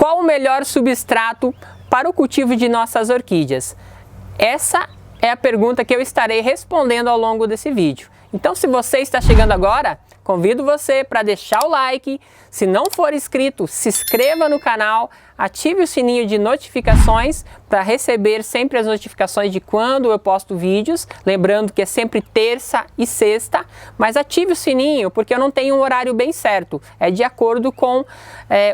Qual o melhor substrato para o cultivo de nossas orquídeas? Essa é a pergunta que eu estarei respondendo ao longo desse vídeo. Então, se você está chegando agora, convido você para deixar o like. Se não for inscrito, se inscreva no canal, ative o sininho de notificações para receber sempre as notificações de quando eu posto vídeos. Lembrando que é sempre terça e sexta, mas ative o sininho porque eu não tenho um horário bem certo. É de acordo com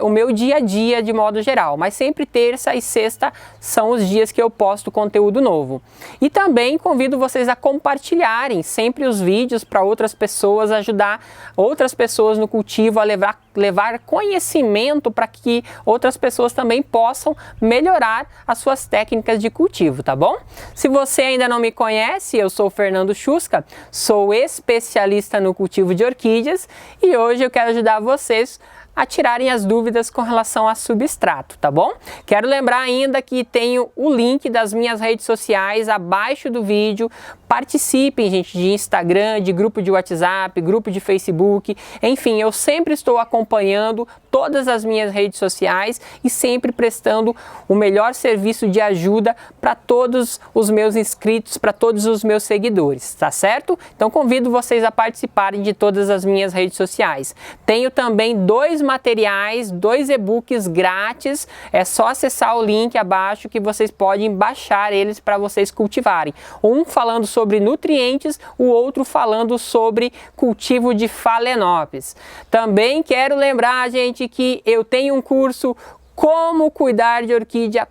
o meu dia a dia de modo geral, mas sempre terça e sexta são os dias que eu posto conteúdo novo. E também convido vocês a compartilharem sempre os vídeos para outras pessoas, ajudar outras pessoas no cultivo a levar conhecimento para que outras pessoas também possam melhorar as suas técnicas de cultivo, tá bom? Se você ainda não me conhece, eu sou o Fernando Chusca, sou especialista no cultivo de orquídeas e hoje eu quero ajudar vocês a tirarem as dúvidas com relação a substrato, tá bom? Quero lembrar ainda que tenho o link das minhas redes sociais abaixo do vídeo. Participem, gente, de Instagram, de grupo de WhatsApp, grupo de Facebook, enfim, eu sempre estou acompanhando todas as minhas redes sociais e sempre prestando o melhor serviço de ajuda para todos os meus inscritos, para todos os meus seguidores, tá certo? Então convido vocês a participarem de todas as minhas redes sociais. Tenho também dois materiais, dois e-books grátis, é só acessar o link abaixo que vocês podem baixar eles para vocês cultivarem. Um falando sobre nutrientes, o outro falando sobre cultivo de Phalaenopsis. Também quero lembrar, gente, que eu tenho um curso Como Cuidar de Orquídea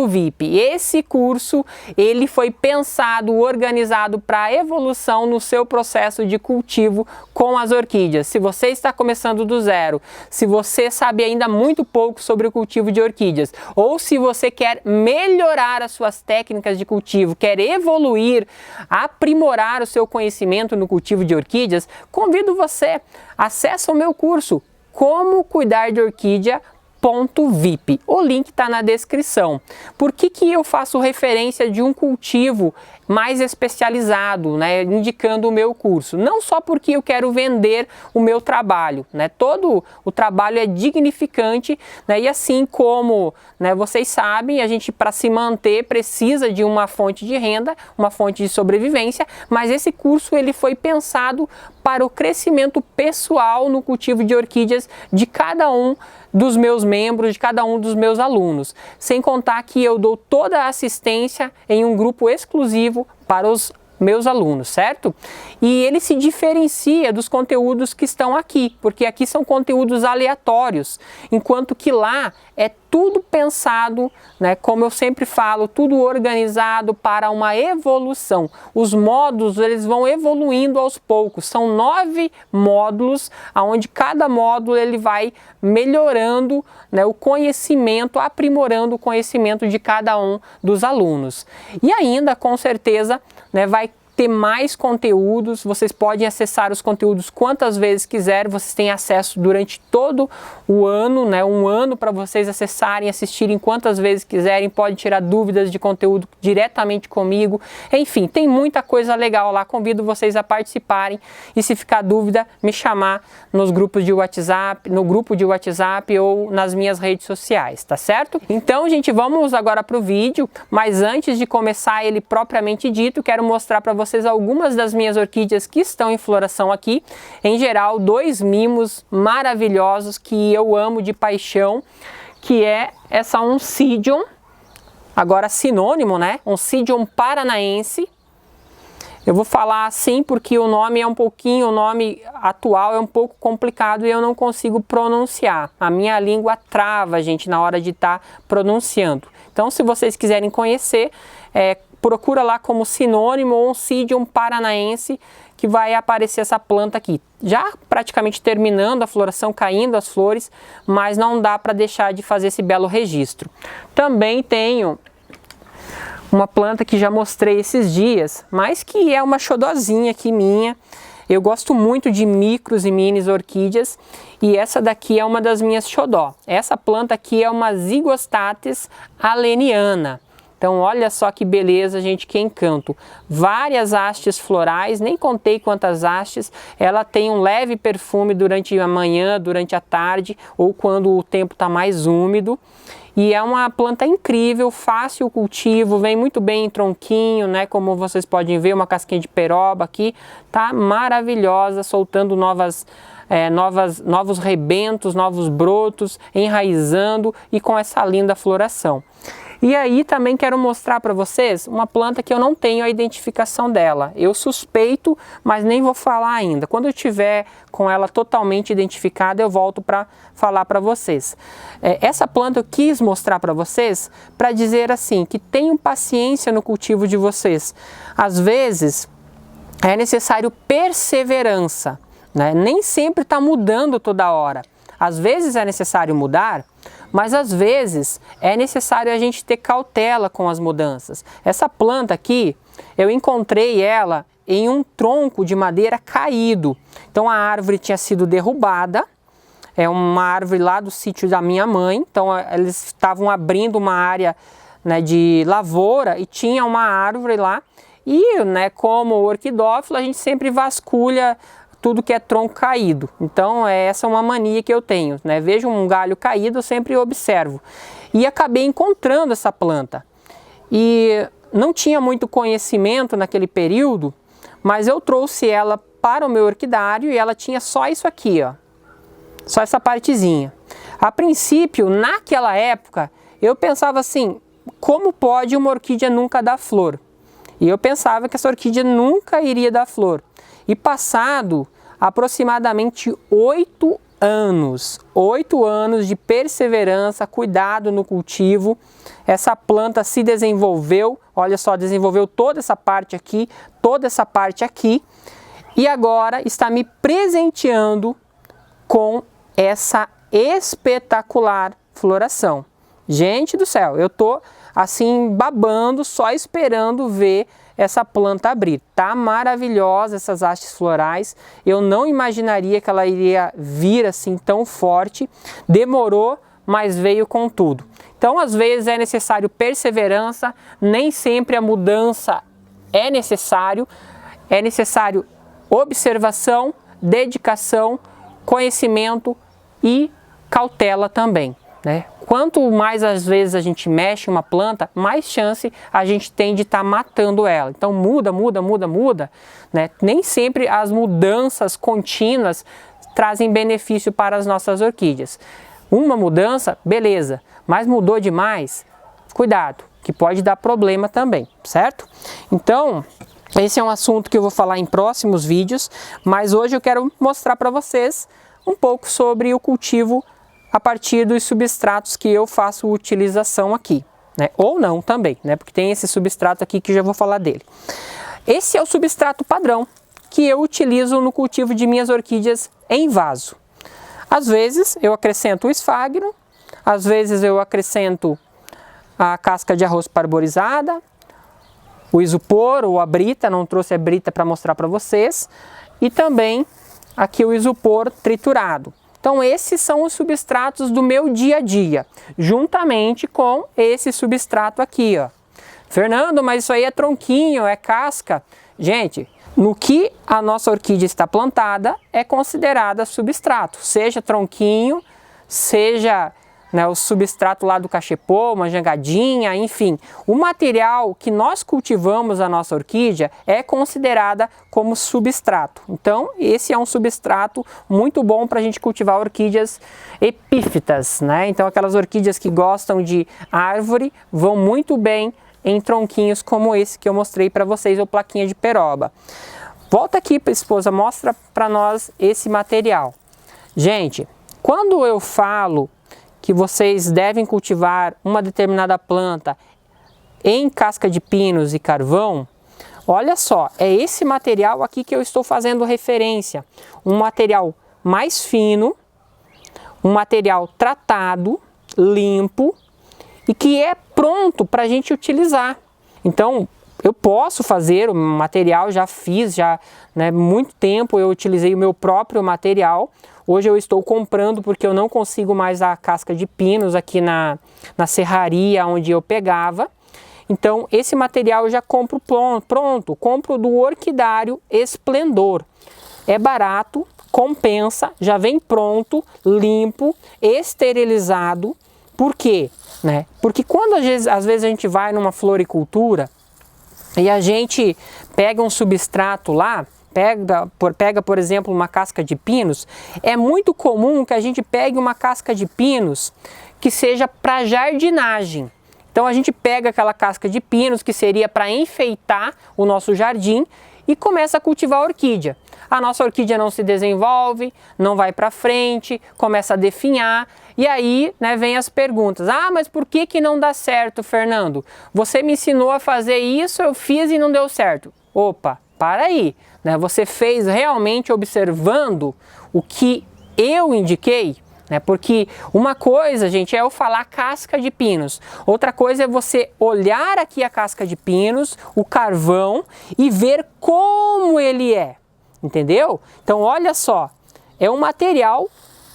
.vip. Esse curso ele foi pensado, organizado para evolução no seu processo de cultivo com as orquídeas. Se você está começando do zero, se você sabe ainda muito pouco sobre o cultivo de orquídeas, ou se você quer melhorar as suas técnicas de cultivo, quer evoluir, aprimorar o seu conhecimento no cultivo de orquídeas, convido você, acesse o meu curso Como Cuidar de Orquídea .vip. O link está na descrição. Por que eu faço referência de um cultivo mais especializado, né, indicando o meu curso? Não só porque eu quero vender o meu trabalho, né, todo o trabalho é dignificante, né, e assim como, né, vocês sabem, a gente para se manter precisa de uma fonte de renda, uma fonte de sobrevivência, mas esse curso ele foi pensado para o crescimento pessoal no cultivo de orquídeas de cada um dos meus membros, de cada um dos meus alunos. Sem contar que eu dou toda a assistência em um grupo exclusivo para os meus alunos, certo? E ele se diferencia dos conteúdos que estão aqui, porque aqui são conteúdos aleatórios, enquanto que lá é tudo pensado, né, como eu sempre falo, tudo organizado para uma evolução. Os módulos, eles vão evoluindo aos poucos. São 9 módulos, onde cada módulo ele vai melhorando, né, o conhecimento, aprimorando o conhecimento de cada um dos alunos. E ainda, com certeza, né, vai ter mais conteúdos, vocês podem acessar os conteúdos quantas vezes quiser, vocês têm acesso durante todo o ano, né, um ano para vocês acessarem, assistirem quantas vezes quiserem, podem tirar dúvidas de conteúdo diretamente comigo, enfim, tem muita coisa legal lá, convido vocês a participarem e se ficar dúvida, me chamar nos grupos de WhatsApp, no grupo de WhatsApp ou nas minhas redes sociais, tá certo? Então, gente, vamos agora para o vídeo, mas antes de começar ele propriamente dito, quero mostrar para vocês algumas das minhas orquídeas que estão em floração aqui. Em geral, dois mimos maravilhosos que eu amo de paixão, que é essa Oncidium, agora sinônimo, né? Oncidium paranaense. Eu vou falar assim porque o nome é o nome atual é um pouco complicado e eu não consigo pronunciar. A minha língua trava, gente, na hora de estar pronunciando. Então, se vocês quiserem conhecer, procura lá como sinônimo Oncidium paranaense, que vai aparecer essa planta aqui. Já praticamente terminando a floração, caindo as flores, mas não dá para deixar de fazer esse belo registro. Também tenho uma planta que já mostrei esses dias, mas que é uma xodozinha aqui minha. Eu gosto muito de micros e minis orquídeas e essa daqui é uma das minhas xodó. Essa planta aqui é uma Zygostates alleniana. Então olha só que beleza, gente, que encanto. Várias hastes florais, nem contei quantas hastes. Ela tem um leve perfume durante a manhã, durante a tarde ou quando o tempo está mais úmido. E é uma planta incrível, fácil o cultivo, vem muito bem em tronquinho, né? Como vocês podem ver, uma casquinha de peroba aqui, tá maravilhosa, soltando novos rebentos, novos brotos, enraizando e com essa linda floração. E aí também quero mostrar para vocês uma planta que eu não tenho a identificação dela. Eu suspeito, mas nem vou falar ainda. Quando eu tiver com ela totalmente identificada, eu volto para falar para vocês. Essa planta eu quis mostrar para vocês para dizer assim, que tenham paciência no cultivo de vocês. Às vezes é necessário perseverança, né? Nem sempre está mudando toda hora. Às vezes é necessário mudar, mas às vezes é necessário a gente ter cautela com as mudanças. Essa planta aqui, eu encontrei ela em um tronco de madeira caído. Então a árvore tinha sido derrubada, é uma árvore lá do sítio da minha mãe, então eles estavam abrindo uma área, né, de lavoura e tinha uma árvore lá. E, né, como orquidófilo, a gente sempre vasculha tudo que é tronco caído. Então essa é uma mania que eu tenho, né? Vejo um galho caído, eu sempre observo. E acabei encontrando essa planta. E não tinha muito conhecimento naquele período, mas eu trouxe ela para o meu orquidário e ela tinha só isso aqui, ó. Só essa partezinha. A princípio, naquela época, eu pensava assim, como pode uma orquídea nunca dar flor? E eu pensava que essa orquídea nunca iria dar flor. E passado aproximadamente 8 anos de perseverança, cuidado no cultivo, essa planta se desenvolveu, olha só, desenvolveu toda essa parte aqui, e agora está me presenteando com essa espetacular floração. Gente do céu, eu tô assim babando, só esperando ver essa planta abrir. Tá maravilhosa essas hastes florais. Eu não imaginaria que ela iria vir assim tão forte. Demorou, mas veio com tudo. Então, às vezes é necessário perseverança, nem sempre a mudança é necessário observação, dedicação, conhecimento e cautela também, né? Quanto mais às vezes a gente mexe uma planta, mais chance a gente tem de estar matando ela. Então muda, né? Nem sempre as mudanças contínuas trazem benefício para as nossas orquídeas. Uma mudança, beleza, mas mudou demais, cuidado, que pode dar problema também, certo? Então, esse é um assunto que eu vou falar em próximos vídeos, mas hoje eu quero mostrar para vocês um pouco sobre o cultivo a partir dos substratos que eu faço utilização aqui, né? Ou não também, né? Porque tem esse substrato aqui que eu já vou falar dele. Esse é o substrato padrão que eu utilizo no cultivo de minhas orquídeas em vaso. Às vezes eu acrescento o esfagno, às vezes eu acrescento a casca de arroz parborizada, o isopor ou a brita, não trouxe a brita para mostrar para vocês, e também aqui o isopor triturado. Então esses são os substratos do meu dia a dia, juntamente com esse substrato aqui, ó. Fernando, mas isso aí é tronquinho, é casca. Gente, no que a nossa orquídea está plantada é considerada substrato, seja tronquinho, seja, né, o substrato lá do cachepô, uma jangadinha, enfim. O material que nós cultivamos a nossa orquídea é considerada como substrato. Então, esse é um substrato muito bom para a gente cultivar orquídeas epífitas, né? Então, aquelas orquídeas que gostam de árvore vão muito bem em tronquinhos como esse que eu mostrei para vocês, ou plaquinha de peroba. Volta aqui, esposa, mostra para nós esse material. Gente, quando eu falo que vocês devem cultivar uma determinada planta em casca de pinos e carvão, olha só, é esse material aqui que eu estou fazendo referência. Um material mais fino, um material tratado, limpo e que é pronto para a gente utilizar. Então, eu posso fazer o material, já fiz, né, muito tempo eu utilizei o meu próprio material. Hoje eu estou comprando porque eu não consigo mais a casca de pinos aqui na serraria onde eu pegava. Então esse material eu já compro pronto, compro do Orquidário Esplendor. É barato, compensa, já vem pronto, limpo, esterilizado. Por quê? Né? Porque quando às vezes a gente vai numa floricultura e a gente pega um substrato lá, pega, por exemplo, uma casca de pinos, é muito comum que a gente pegue uma casca de pinos que seja para jardinagem. Então a gente pega aquela casca de pinos que seria para enfeitar o nosso jardim e começa a cultivar a orquídea. A nossa orquídea não se desenvolve, não vai para frente, começa a definhar. E aí, né, vem as perguntas. Ah, mas por que não dá certo, Fernando? Você me ensinou a fazer isso, eu fiz e não deu certo. Opa, para aí. Né? Você fez realmente observando o que eu indiquei? Né? Porque uma coisa, gente, é eu falar casca de pinos. Outra coisa é você olhar aqui a casca de pinos, o carvão e ver como ele é. Entendeu? Então, olha só, é um material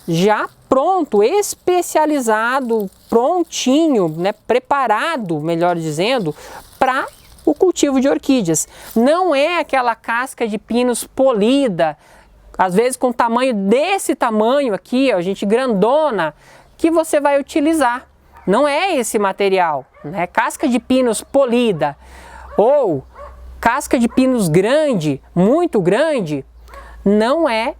já pronto, especializado, prontinho, né, preparado, melhor dizendo, para o cultivo de orquídeas. Não é aquela casca de pinos polida, às vezes com tamanho desse tamanho aqui, ó, gente, grandona, que você vai utilizar. Não é esse material, né? Casca de pinos polida ou casca de pinos grande, muito grande, não é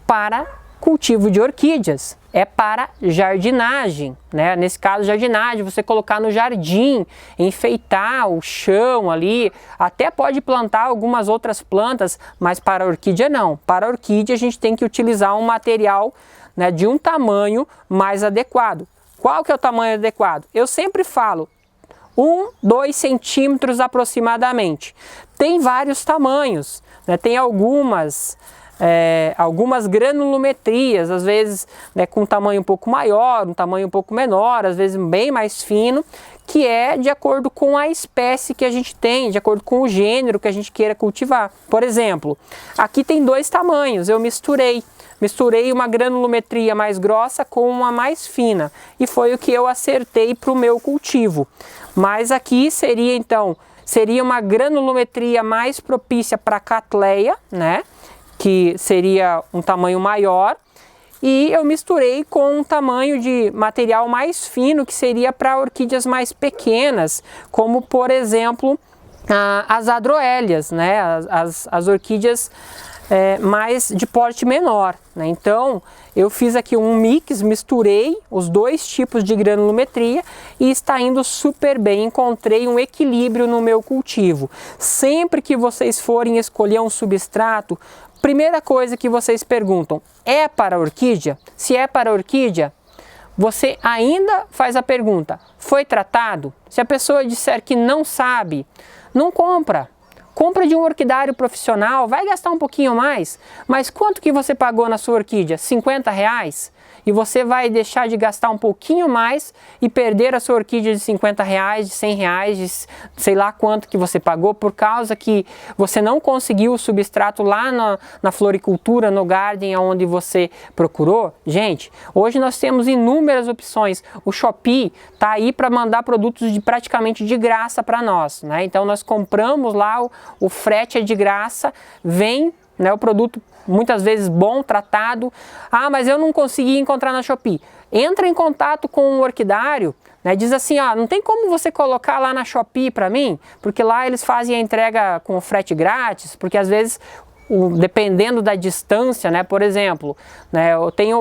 para cultivo de orquídeas, é para jardinagem, né? Nesse caso, jardinagem, você colocar no jardim, enfeitar o chão ali, até pode plantar algumas outras plantas, mas para a orquídea não. Para a orquídea a gente tem que utilizar um material, né, de um tamanho mais adequado. Qual que é o tamanho adequado? Eu sempre falo 2 centímetros aproximadamente. Tem vários tamanhos, né? Tem algumas granulometrias, às vezes, né, com um tamanho um pouco maior, um tamanho um pouco menor, às vezes bem mais fino, que é de acordo com a espécie que a gente tem, de acordo com o gênero que a gente queira cultivar. Por exemplo, aqui tem 2 tamanhos, eu misturei uma granulometria mais grossa com uma mais fina e foi o que eu acertei para o meu cultivo. Mas aqui seria uma granulometria mais propícia para Cattleya, né? Que seria um tamanho maior, e eu misturei com um tamanho de material mais fino, que seria para orquídeas mais pequenas, como por exemplo as Adroélias, né? As orquídeas mais de porte menor, né? Então eu fiz aqui um mix, misturei os 2 tipos de granulometria e está indo super bem, encontrei um equilíbrio no meu cultivo. Sempre que vocês forem escolher um substrato, primeira coisa que vocês perguntam, é para orquídea? Se é para orquídea, você ainda faz a pergunta, foi tratado? Se a pessoa disser que não sabe, não compra. Compra de um orquidário profissional, vai gastar um pouquinho mais, mas quanto que você pagou na sua orquídea? R$50? E você vai deixar de gastar um pouquinho mais e perder a sua orquídea de R$50, de R$100, de sei lá quanto que você pagou, por causa que você não conseguiu o substrato lá na floricultura, no garden, onde você procurou. Gente, hoje nós temos inúmeras opções. O Shopee está aí para mandar produtos praticamente de graça para nós, né? Então nós compramos lá, o frete é de graça, vem, né, o produto muitas vezes bom, tratado. Ah, mas eu não consegui encontrar na Shopee. Entra em contato com o orquidário, né, diz assim, ó, não tem como você colocar lá na Shopee para mim? Porque lá eles fazem a entrega com frete grátis, porque às vezes, dependendo da distância, né, por exemplo, né,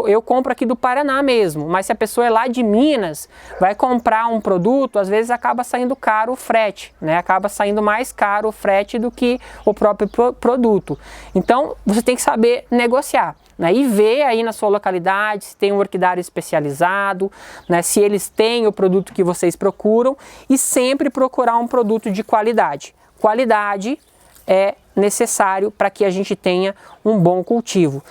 eu compro aqui do Paraná mesmo, mas se a pessoa é lá de Minas, vai comprar um produto, às vezes acaba saindo caro o frete, né, acaba saindo mais caro o frete do que o próprio produto. Então, você tem que saber negociar, né, e ver aí na sua localidade se tem um orquidário especializado, né, se eles têm o produto que vocês procuram, e sempre procurar um produto de qualidade. Qualidade é necessário para que a gente tenha um bom cultivo.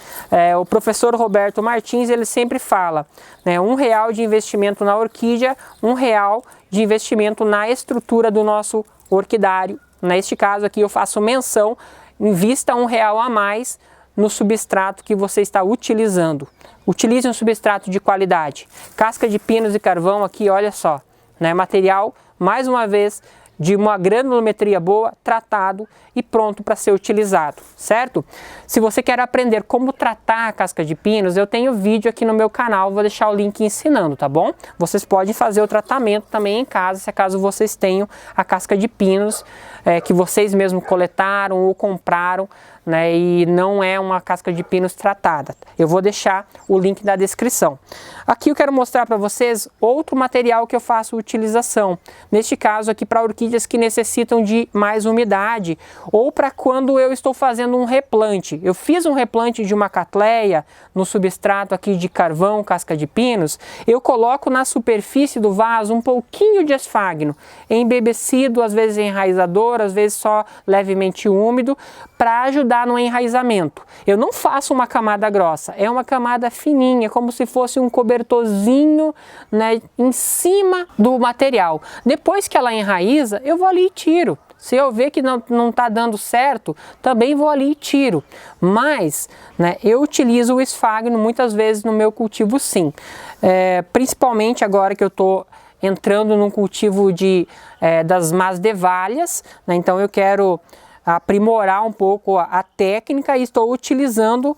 O professor Roberto Martins, ele sempre fala, né, R$1 de investimento na orquídea, R$1 de investimento na estrutura do nosso orquidário. Neste caso aqui eu faço menção, invista R$1 a mais no substrato que você está utilizando. Utilize um substrato de qualidade. Casca de pinos e carvão aqui, olha só, né, material, mais uma vez, de uma granulometria boa, tratado e pronto para ser utilizado, certo? Se você quer aprender como tratar a casca de pinos, eu tenho vídeo aqui no meu canal, vou deixar o link ensinando, tá bom? Vocês podem fazer o tratamento também em casa, se acaso vocês tenham a casca de pinos que vocês mesmos coletaram ou compraram, né, e não é uma casca de pinos tratada. Eu vou deixar o link na descrição. Aqui eu quero mostrar para vocês outro material que eu faço utilização. Neste caso aqui para orquídeas que necessitam de mais umidade ou para quando eu estou fazendo um replante. Eu fiz um replante de uma catleia no substrato aqui de carvão, casca de pinos. Eu coloco na superfície do vaso um pouquinho de esfagno, embebecido, às vezes enraizador, às vezes só levemente úmido, para ajudar no enraizamento. Eu não faço uma camada grossa, é uma camada fininha, como se fosse um cobertorzinho, né, em cima do material. Depois que ela enraiza, eu vou ali e tiro. Se eu ver que não está dando certo, também vou ali e tiro. Mas, né, eu utilizo o esfagno muitas vezes no meu cultivo, sim. Principalmente agora que eu estou entrando num cultivo das masdevalhas, né, então eu quero aprimorar um pouco a técnica e estou utilizando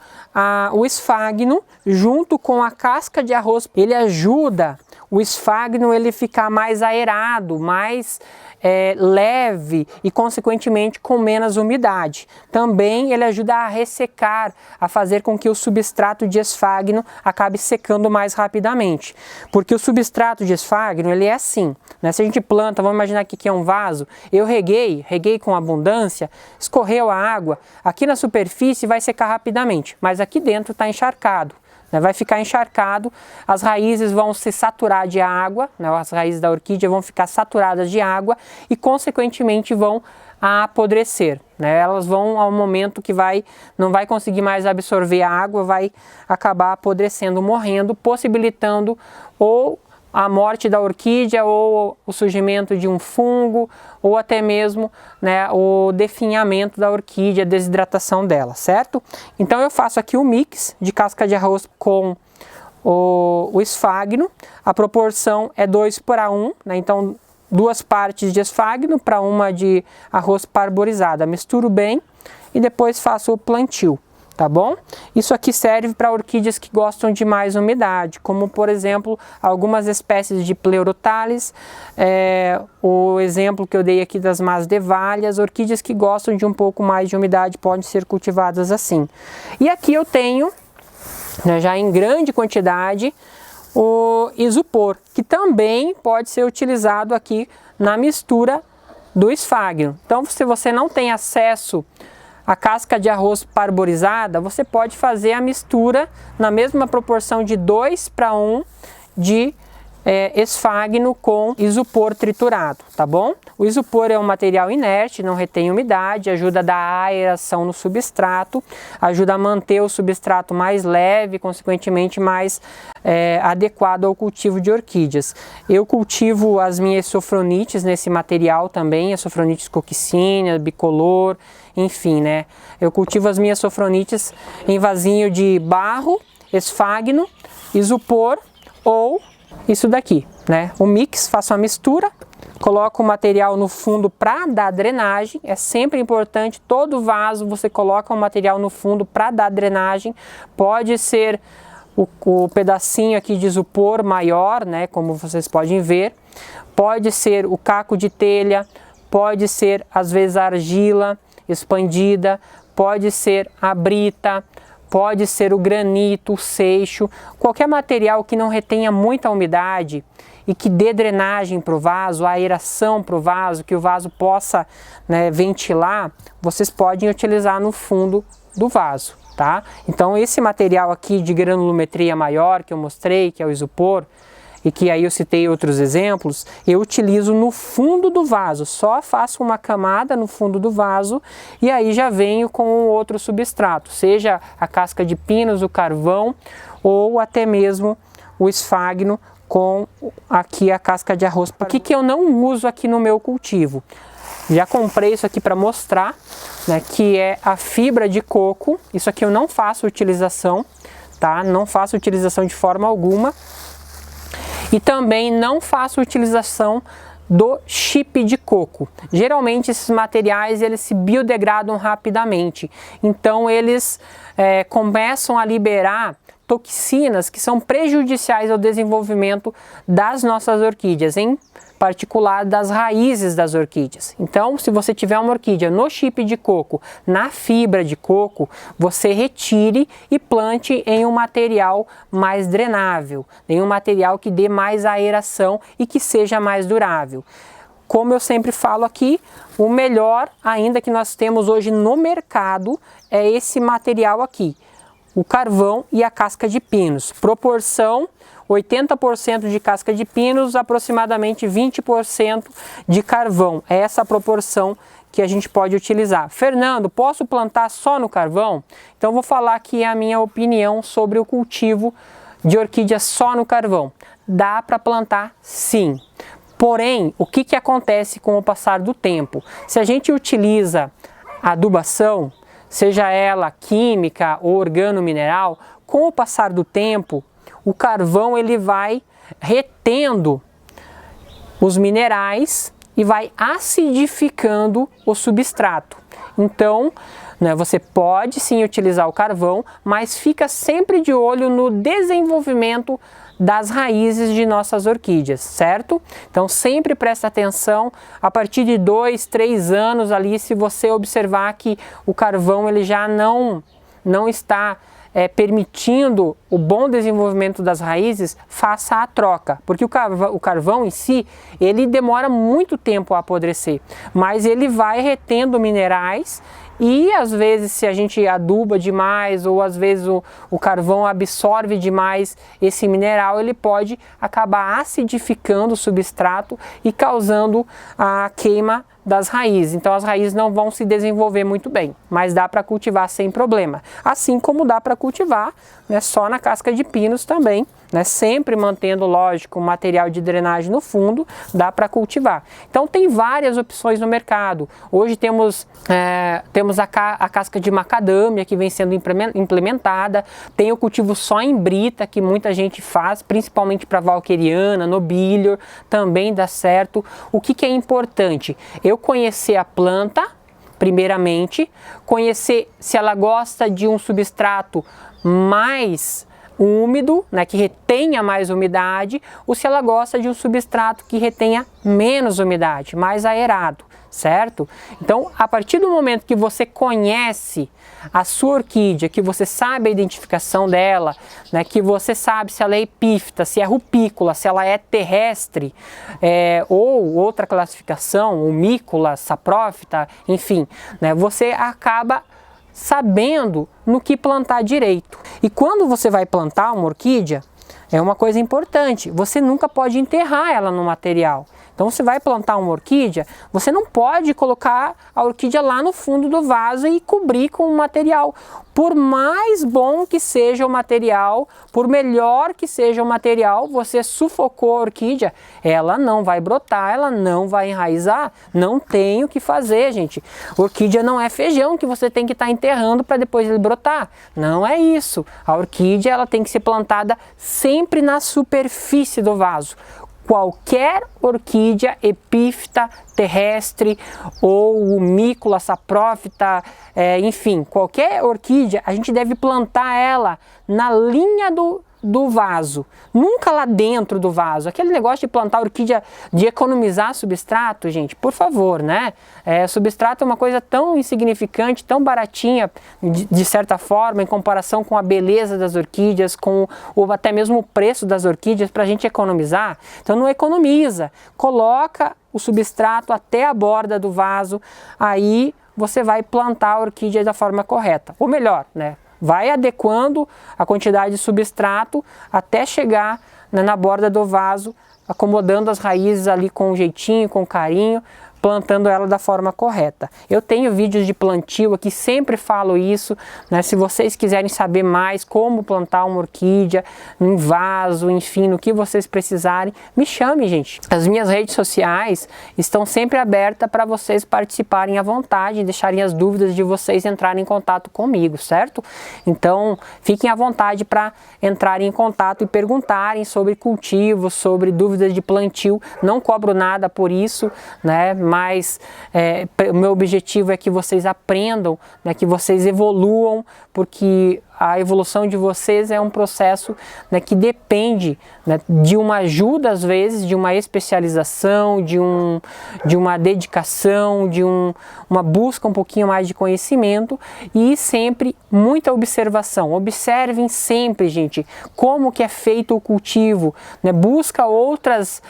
o esfagno junto com a casca de arroz. Ele ajuda o esfagno ele ficar mais aerado, mais leve e consequentemente com menos umidade. Também ele ajuda a ressecar, a fazer com que o substrato de esfagno acabe secando mais rapidamente. Porque o substrato de esfagno ele é assim, né? Se a gente planta, vamos imaginar que aqui é um vaso, eu reguei com abundância, escorreu a água, aqui na superfície vai secar rapidamente, mas aqui dentro está encharcado. Vai ficar encharcado, as raízes vão se saturar de água, né? As raízes da orquídea vão ficar saturadas de água e consequentemente vão apodrecer, né? Elas vão ao momento que não vai conseguir mais absorver a água, vai acabar apodrecendo, morrendo, possibilitando ou a morte da orquídea ou o surgimento de um fungo ou até mesmo, né, o definhamento da orquídea, a desidratação dela, certo? Então eu faço aqui um mix de casca de arroz com o esfagno. A proporção é 2:1, né? Então 2 partes de esfagno para 1 de arroz parborizada. Misturo bem e depois faço o plantio. Tá bom? Isso aqui serve para orquídeas que gostam de mais umidade, como por exemplo algumas espécies de Pleurothales, o exemplo que eu dei aqui das masdevalhas, orquídeas que gostam de um pouco mais de umidade podem ser cultivadas assim. E aqui eu tenho, né, já em grande quantidade, o isopor, que também pode ser utilizado aqui na mistura do esfagno. Então, se você não tem acesso a casca de arroz parborizada, você pode fazer a mistura na mesma proporção de 2:1 de esfagno com isopor triturado, tá bom? O isopor é um material inerte, não retém umidade, ajuda a dar aeração no substrato, ajuda a manter o substrato mais leve, consequentemente mais adequado ao cultivo de orquídeas. Eu cultivo as minhas sofronites nesse material também, as sofronites coccicíneas, bicolor, enfim, né? Eu cultivo as minhas sofronites em vasinho de barro, esfagno, isopor ou isso daqui, né? O mix, faço a mistura, coloco o material no fundo para dar drenagem. É sempre importante, todo vaso você coloca o material no fundo para dar drenagem. Pode ser o pedacinho aqui de isopor maior, né? Como vocês podem ver. Pode ser o caco de telha, pode ser às vezes a argila expandida, pode ser a brita, pode ser o granito, o seixo, qualquer material que não retenha muita umidade e que dê drenagem para o vaso, aeração para o vaso, que o vaso possa, né, ventilar, vocês podem utilizar no fundo do vaso, tá? Então esse material aqui de granulometria maior que eu mostrei, que é o isopor, e que aí eu citei outros exemplos, eu utilizo no fundo do vaso, só faço uma camada no fundo do vaso e aí já venho com outro substrato, seja a casca de pinos, o carvão ou até mesmo o esfagno com aqui a casca de arroz. O que eu não uso aqui no meu cultivo? Já comprei isso aqui para mostrar, né, que é a fibra de coco. Isso aqui eu não faço utilização, tá? Não faço utilização de forma alguma. E também não faço utilização do chip de coco. Geralmente esses materiais eles se biodegradam rapidamente, então eles começam a liberar toxinas que são prejudiciais ao desenvolvimento das nossas orquídeas, em particular das raízes das orquídeas. Então, se você tiver uma orquídea no chip de coco, na fibra de coco, você retire e plante em um material mais drenável, em um material que dê mais aeração e que seja mais durável. Como eu sempre falo aqui, o melhor ainda que nós temos hoje no mercado é esse material aqui, o carvão e a casca de pinos. Proporção 80% de casca de pinos, aproximadamente 20% de carvão. É essa a proporção que a gente pode utilizar. Fernando, posso plantar só no carvão? Então vou falar aqui a minha opinião sobre o cultivo de orquídeas só no carvão. Dá para plantar sim. Porém, o que acontece com o passar do tempo? Se a gente utiliza adubação, seja ela química ou organomineral, com o passar do tempo, o carvão ele vai retendo os minerais e vai acidificando o substrato. Então, você pode sim utilizar o carvão, mas fica sempre de olho no desenvolvimento das raízes de nossas orquídeas, certo? Então sempre presta atenção, a partir de 2, 3 anos ali, se você observar que o carvão ele já não está permitindo o bom desenvolvimento das raízes, faça a troca, porque o carvão em si, ele demora muito tempo a apodrecer, mas ele vai retendo minerais e às vezes se a gente aduba demais ou às vezes o carvão absorve demais esse mineral, ele pode acabar acidificando o substrato e causando a queima das raízes. Então as raízes não vão se desenvolver muito bem, mas dá para cultivar sem problema. Assim como dá para cultivar só na casca de pinos também, sempre mantendo, lógico, o material de drenagem no fundo, dá para cultivar. Então tem várias opções no mercado. Hoje temos a casca de macadâmia que vem sendo implementada, tem o cultivo só em brita que muita gente faz, principalmente para valqueriana, nobilior, também dá certo. O que é importante? Eu conhecer a planta, primeiramente, conhecer se ela gosta de um substrato mais úmido, que retenha mais umidade, ou se ela gosta de um substrato que retenha menos umidade, mais aerado, certo? Então, a partir do momento que você conhece a sua orquídea, que você sabe a identificação dela, que você sabe se ela é epífita, se é rupícola, se ela é terrestre, ou outra classificação, humícola, saprófita, enfim, você acaba sabendo no que plantar direito. E quando você vai plantar uma orquídea, é uma coisa importante, você nunca pode enterrar ela no material. Então você vai plantar uma orquídea, você não pode colocar a orquídea lá no fundo do vaso e cobrir com o material. Por mais bom que seja o material, por melhor que seja o material, você sufocou a orquídea, ela não vai brotar, ela não vai enraizar, não tem o que fazer, gente. Orquídea não é feijão que você tem que estar enterrando para depois ele brotar, não é isso. A orquídea ela tem que ser plantada sempre na superfície do vaso. Qualquer orquídea epífita, terrestre ou humícola, saprófita, enfim, qualquer orquídea, a gente deve plantar ela na linha do vaso, nunca lá dentro do vaso. Aquele negócio de plantar orquídea, de economizar substrato, gente, por favor, substrato é uma coisa tão insignificante, tão baratinha, de certa forma, em comparação com a beleza das orquídeas, ou até mesmo o preço das orquídeas, para a gente economizar. Então não economiza, coloca o substrato até a borda do vaso, aí você vai plantar a orquídea da forma correta, ou melhor, vai adequando a quantidade de substrato até chegar na borda do vaso, acomodando as raízes ali com jeitinho, com carinho, plantando ela da forma correta. Eu tenho vídeos de plantio aqui, sempre falo isso, né? Se vocês quiserem saber mais como plantar uma orquídea, em vaso, enfim, no que vocês precisarem, me chame, gente. As minhas redes sociais estão sempre abertas para vocês participarem à vontade, deixarem as dúvidas de vocês, entrarem em contato comigo, certo? Então, fiquem à vontade para entrarem em contato e perguntarem sobre cultivos, sobre dúvidas de plantio. Não cobro nada por isso, né? Mas o meu objetivo é que vocês aprendam, né? Que vocês evoluam, porque a evolução de vocês é um processo, né, que depende, né, de uma ajuda, às vezes, de uma especialização, de uma dedicação, de uma busca um pouquinho mais de conhecimento e sempre muita observação. Observem sempre, gente, como que é feito o cultivo, né? Busca outros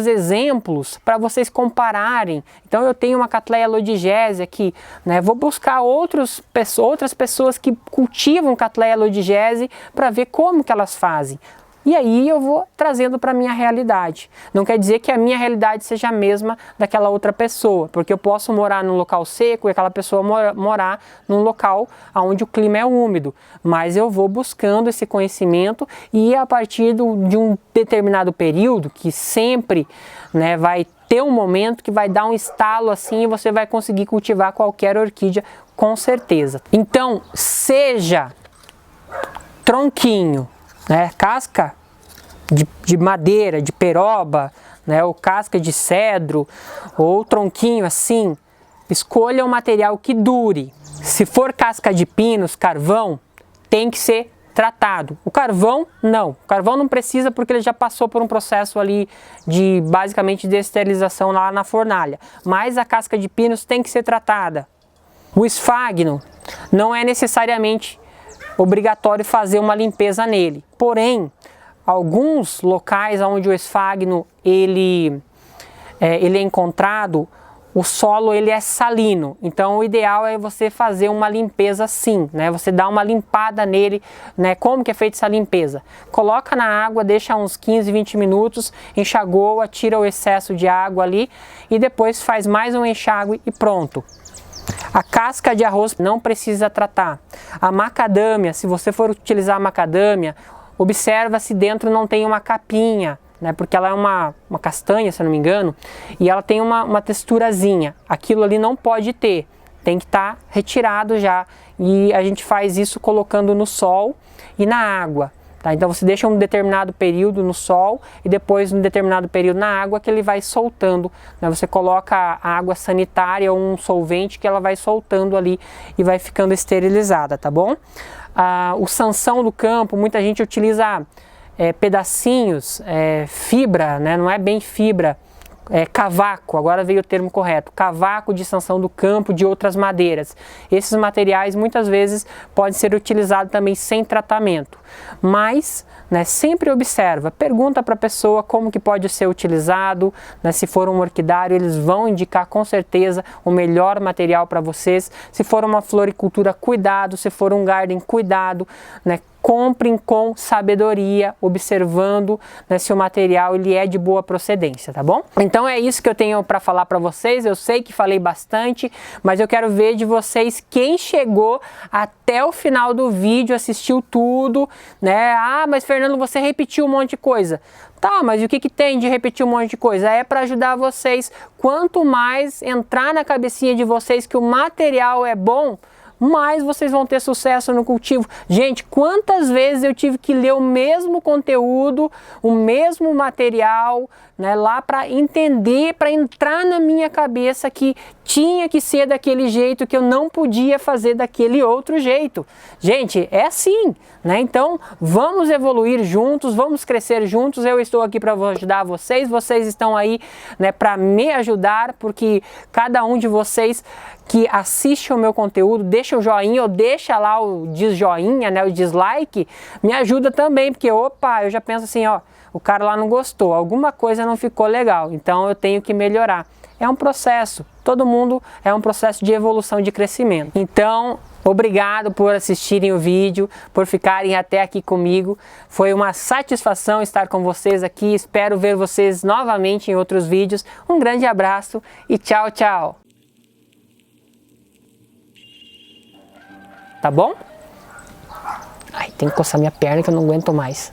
exemplos para vocês compararem. Então eu tenho uma Cattleya lodigese aqui, né? Vou buscar outras pessoas que cultivam Cattleya lodigese para ver como que elas fazem. E aí eu vou trazendo para a minha realidade. Não quer dizer que a minha realidade seja a mesma daquela outra pessoa, porque eu posso morar num local seco e aquela pessoa morar num local onde o clima é úmido. Mas eu vou buscando esse conhecimento e a partir de um determinado período, que sempre, né, vai ter um momento que vai dar um estalo assim e você vai conseguir cultivar qualquer orquídea com certeza. Então, seja tronquinho, né, casca de madeira, de peroba, né, ou casca de cedro, ou tronquinho assim, escolha um material que dure. Se for casca de pinos, carvão, tem que ser tratado. O carvão, não. O carvão não precisa porque ele já passou por um processo ali de, basicamente, de esterilização lá na fornalha. Mas a casca de pinos tem que ser tratada. O esfagno não é necessariamente obrigatório fazer uma limpeza nele. Porém, alguns locais onde o esfagno ele é encontrado, o solo ele é salino. Então o ideal é você fazer uma limpeza assim, né? Você dá uma limpada nele, né? Como que é feita essa limpeza? Coloca na água, deixa uns 15, 20 minutos, enxagoa, tira o excesso de água ali e depois faz mais um enxágue e pronto. A casca de arroz não precisa tratar. A macadâmia, se você for utilizar a macadâmia, observa se dentro não tem uma capinha, né? Porque ela é uma castanha, se eu não me engano, e ela tem uma texturazinha. Aquilo ali não pode ter, tem que estar retirado já. E a gente faz isso colocando no sol e na água. Tá? Então você deixa um determinado período no sol e depois um determinado período na água que ele vai soltando, né? Você coloca a água sanitária ou um solvente que ela vai soltando ali e vai ficando esterilizada, tá bom? O sansão do campo, muita gente utiliza pedacinhos, fibra, né? Não é bem fibra, cavaco, agora veio o termo correto, cavaco de sansão do campo de outras madeiras. Esses materiais muitas vezes podem ser utilizados também sem tratamento, mas, né, sempre observa, pergunta para a pessoa como que pode ser utilizado, né, se for um orquidário eles vão indicar com certeza o melhor material para vocês, se for uma floricultura, cuidado, se for um garden, cuidado, né, comprem com sabedoria, observando, né, se o material ele é de boa procedência, tá bom? Então é isso que eu tenho para falar para vocês. Eu sei que falei bastante, mas eu quero ver de vocês quem chegou até o final do vídeo, assistiu tudo, né? Ah, mas Fernando, você repetiu um monte de coisa. Tá, mas o que tem de repetir um monte de coisa? É para ajudar vocês. Quanto mais entrar na cabecinha de vocês que o material é bom, mais vocês vão ter sucesso no cultivo. Gente, quantas vezes eu tive que ler o mesmo conteúdo, o mesmo material, né, lá para entender, para entrar na minha cabeça que tinha que ser daquele jeito, que eu não podia fazer daquele outro jeito. Gente, é assim, né? Então, vamos evoluir juntos, vamos crescer juntos. Eu estou aqui para ajudar vocês, vocês estão aí, né, para me ajudar, porque cada um de vocês que assiste o meu conteúdo, deixa o joinha ou deixa lá o desjoinha, né, o dislike, me ajuda também, porque opa, eu já penso assim, ó, o cara lá não gostou, alguma coisa não ficou legal, então eu tenho que melhorar. É um processo, todo mundo é um processo de evolução, de crescimento. Então, Obrigado por assistirem o vídeo, por ficarem até aqui comigo. Foi uma satisfação estar com vocês aqui. Espero ver vocês novamente em outros vídeos. Um grande abraço e tchau, tchau. Tá bom? Ai, tem que coçar minha perna que eu não aguento mais.